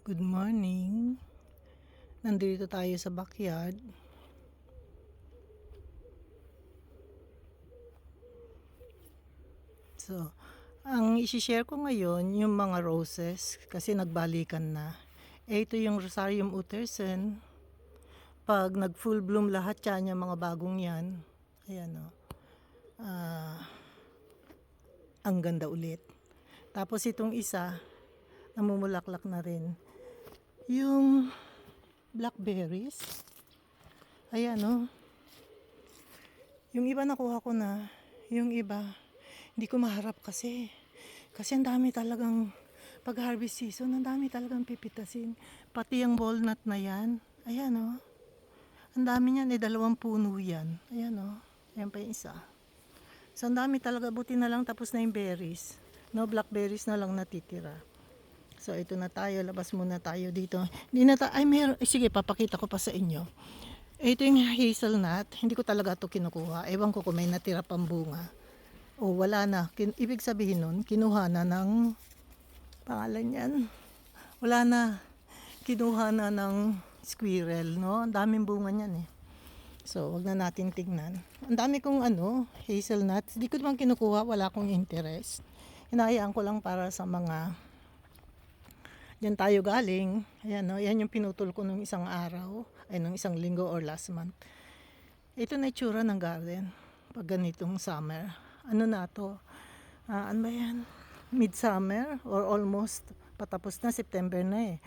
Good morning. Nandito tayo sa backyard. So, ang isi-share ko ngayon yung mga roses kasi nagbalikan na. Ito yung Rosarium Uttersen. Pag nag full bloom lahat yan, yung mga bagong yan. Ayan o. Ang ganda ulit. Tapos itong isa, namumulaklak na rin. Yung blackberries. Ayan o. Yung iba nakuha ko na. Yung iba, hindi ko maharap kasi. Kasi ang dami talagang, pag harvest season, ang dami talagang pipitasin. Pati yung walnut na yan. Ayan o. Ang dami niyan, 2 puno yan. Ayan o. Ayan pa yung isa. So ang dami talaga, buti na lang tapos na yung berries. No, blackberries na lang natitira. So ito na tayo, labas muna tayo dito. Hindi na ay meron, sige papakita ko pa sa inyo. Ito yung hazelnut, hindi ko talaga ito kinukuha. Ewan ko kung may natira pang bunga. O wala na. Ibig sabihin nun, kinuha na ng pangalan yan. Wala na. Kinuha na ng squirrel, no? Ang daming bunga niyan eh. So, wag na natin tignan. Ang dami kong hazelnuts. Di ko naman kinukuha, wala akong interest. Hinahayaan ko lang para sa mga diyan tayo galing. Ayan, no? Yan yung pinutol ko nung isang araw, ay nung isang linggo or last month. Ito na itsura ng garden pag ganitong summer. Ano na to? Ano ba yan? Midsummer or almost patapos na, September na eh.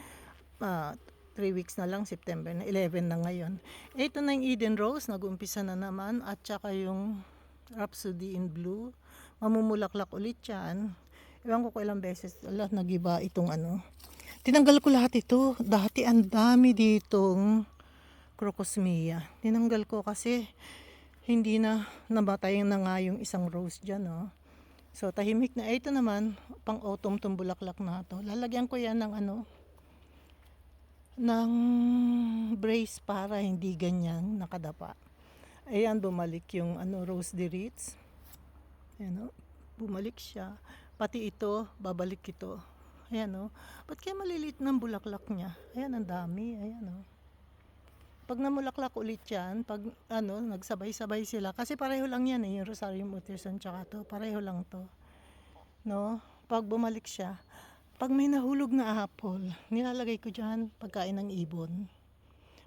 3 weeks na lang, September na, 11 na ngayon. Ito na yung Eden Rose, nag-umpisa na naman, at saka yung Rhapsody in Blue. Mamumulaklak ulit yan. Ewan ko ilang beses, nagiba itong Tinanggal ko lahat ito. Dati ang dami ditong crocosmia. Tinanggal ko kasi hindi na namatay na nga yung isang rose dyan. Oh. So tahimik na. Ito naman, pang autumn tong bulaklak na to. Lalagyan ko yan ng ng brace para hindi ganyan nakadapa. Ayan, bumalik yung rose de Ritz. Ayan, bumalik siya. Pati ito, babalik ito. Ayan, ba't kaya malilit ng bulaklak niya? Ayan, ang dami. Ayan, pag namulaklak ulit yan, pag nagsabay-sabay sila, kasi pareho lang yan yung Rosarium Uttersen tsaka to, pareho lang to. No? Pag bumalik siya, pag may nahulog na apple, nilalagay ko dyan pagkain ng ibon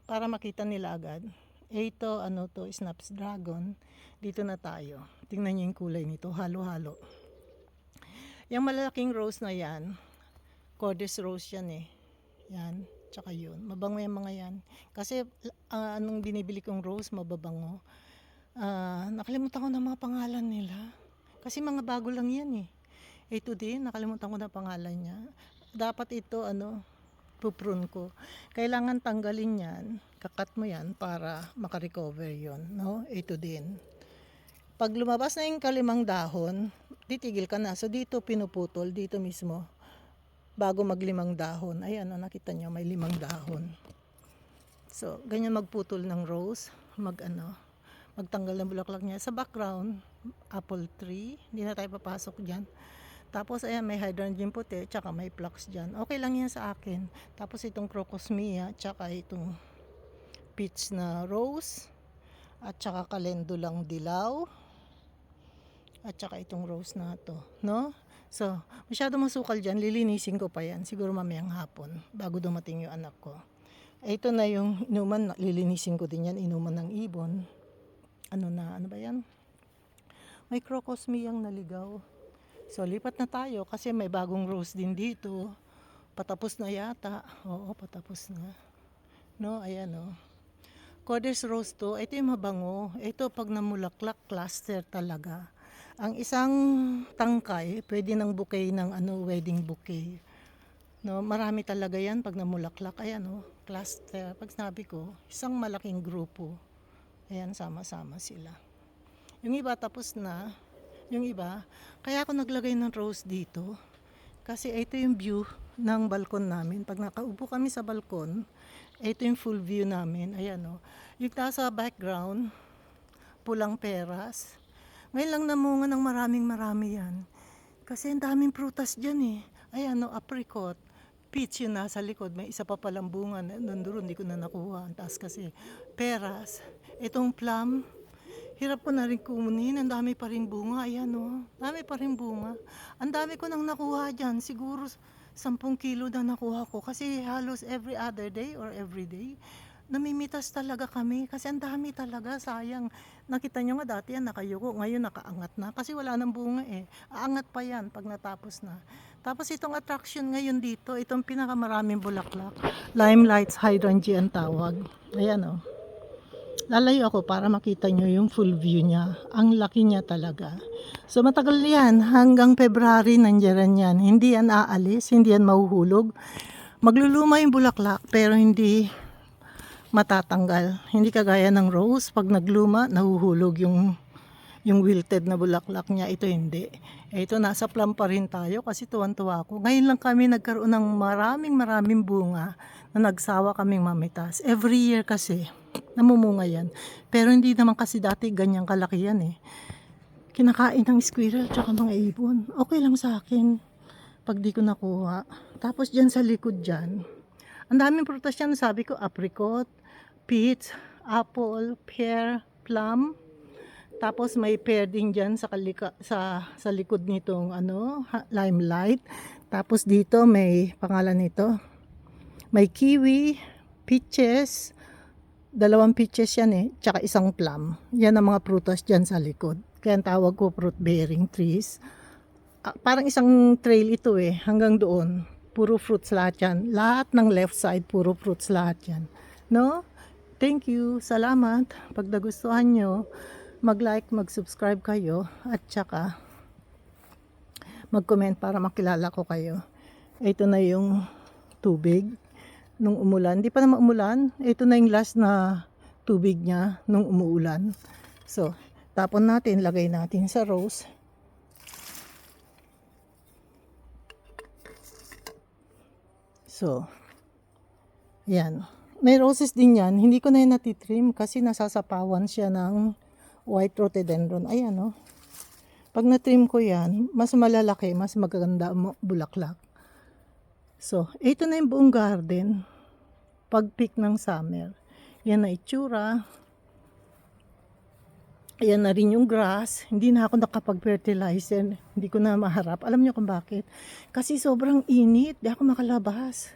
para makita nila agad. Ito, to, snapdragon. Dito na tayo. Tingnan niyo yung kulay nito, halo-halo. Yung malalaking rose na yan, Cordes rose yan eh. Yan, tsaka yun. Mabango yung mga yan. Kasi anong binibili kong rose, mababango. Nakalimutan ko na mga pangalan nila. Kasi mga bago lang yan eh. Ito din, nakalimutan ko na pangalan niya. Dapat ito, puprune ko. Kailangan tanggalin yan, kakat mo yan para makarecover yon, no? Ito din. Pag lumabas na yung kalimang dahon, titigil ka na. So dito pinuputol, dito mismo, bago maglimang dahon. Ayan, nakita nyo, may 5 dahon. So, ganyan magputol ng rose, magtanggal ng bulaklak niya. Sa background, apple tree, hindi na tayo papasok dyan. Tapos ayan, may hydrangea puti, tsaka may phlox dyan. Okay lang yan sa akin. Tapos itong crocosmia, tsaka itong peach na rose, at tsaka kalendulang dilaw, at tsaka itong rose na to, no? So, masyado masukal dyan, lilinisin ko pa yan, siguro mamayang hapon, bago dumating yung anak ko. Ito na yung inuman, lilinisin ko din yan, inuman ng ibon. Ano ba yan? May crocosmiang naligaw. So, lipat na tayo kasi may bagong rose din dito. Patapos na yata. Oo, patapos na. No, ayan o. Cordes rose to. Ito yung mabango. Ito pag namulaklak, cluster talaga. Ang isang tangkay, pwede ng bouquet ng wedding bouquet. No, marami talaga yan pag namulaklak. Ayan o, cluster. Pag sinabi ko, isang malaking grupo. Ayan, sama-sama sila. Yung iba tapos na. Yung iba, kaya ako naglagay ng rose dito. Kasi ito yung view ng balkon namin. Pag nakaupo kami sa balkon, ito yung full view namin. Ayan o. Yung nasa background, pulang peras. Ngayon lang namunga ng marami yan. Kasi ang daming prutas dyan eh. Ayan o, apricot. peach yung nasa likod. May isa pa palang bunga. Nandun, hindi ko na nakuha. Ang taas kasi. Peras. Itong plum, hirap ko na rin kunin. Ang dami pa rin bunga. Ayan o. Dami pa rin bunga. Ang dami ko nang nakuha dyan. Siguro 10 kilo na nakuha ko. Kasi halos every other day or every day, namimitas talaga kami. Kasi ang dami talaga. Sayang. Nakita nyo nga dati yan nakayuko. Ngayon nakaangat na. Kasi wala nang bunga eh. Aangat pa yan pag natapos na. Tapos itong attraction ngayon dito, itong pinakamaraming bulaklak. Limelight hydrangea ang tawag. Ayan o. Lalayo ako para makita nyo yung full view niya. Ang laki niya talaga. So matagal yan. Hanggang February nandiyan yan. Hindi yan aalis, hindi yan mahuhulog. Magluluma yung bulaklak pero hindi matatanggal. Hindi kagaya ng rose. Pag nagluma, nahuhulog yung wilted na bulaklak niya. Ito hindi. Ito nasa plum pa rin tayo kasi tuwan-tuwa ako. Ngayon lang kami nagkaroon ng maraming bunga na nagsawa kaming mamitas. Every year kasi namumunga yan. Pero hindi naman kasi dati ganyang kalaki yan eh. Kinakain ng squirrel tsaka mga ibon. Okay lang sa akin pag di ko nakuha. Tapos dyan sa likod dyan, ang daming prutas yan. Sabi ko apricot, peach, apple, pear, plum. Tapos may pear din dyan sa likod nitong limelight. Tapos dito may pangalan nito. May kiwi, peaches, 2 peaches yan eh, tsaka 1 plum. Yan ang mga prutas dyan sa likod. Kaya ang tawag ko fruit bearing trees. Parang isang trail ito eh, hanggang doon. Puro fruits lahat yan. Lahat ng left side, puro fruits lahat yan. No? Thank you. Salamat. Pag nagustuhan nyo, mag-like, mag-subscribe kayo, at saka mag-comment para makilala ko kayo. Ito na yung tubig nung umulan. Hindi pa naman umulan. Ito na yung last na tubig niya nung umuulan. So, tapon natin, lagay natin sa rose. So, yan. May roses din yan. Hindi ko na yun natitrim kasi nasasapawan siya ng white rhododendron. Ayan o. Pag na-trim ko yan, mas malalaki, mas maganda bulaklak. So, ito na yung buong garden. Pag peak ng summer. Yan na itsura. Ayan na rin yung grass. Hindi na ako nakapag-fertilizer. Hindi ko na maharap. Alam niyo kung bakit? Kasi sobrang init. Di ako makalabas.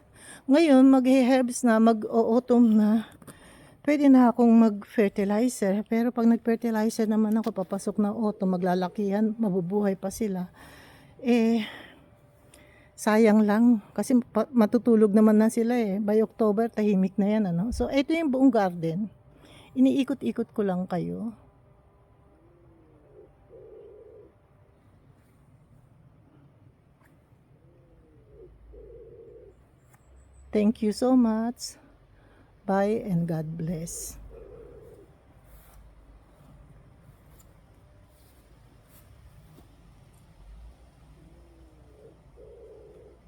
Ngayon, mag-herbs na, mag-autumn na. Pwede na akong mag-fertilizer. Pero pag nag-fertilizer naman ako, papasok na autumn, maglalakihan, mabubuhay pa sila. Sayang lang. Kasi matutulog naman na sila eh. By October, tahimik na yan. Ano? So, ito yung buong garden. Iniikot-ikot ko lang kayo. Thank you so much. Bye and God bless.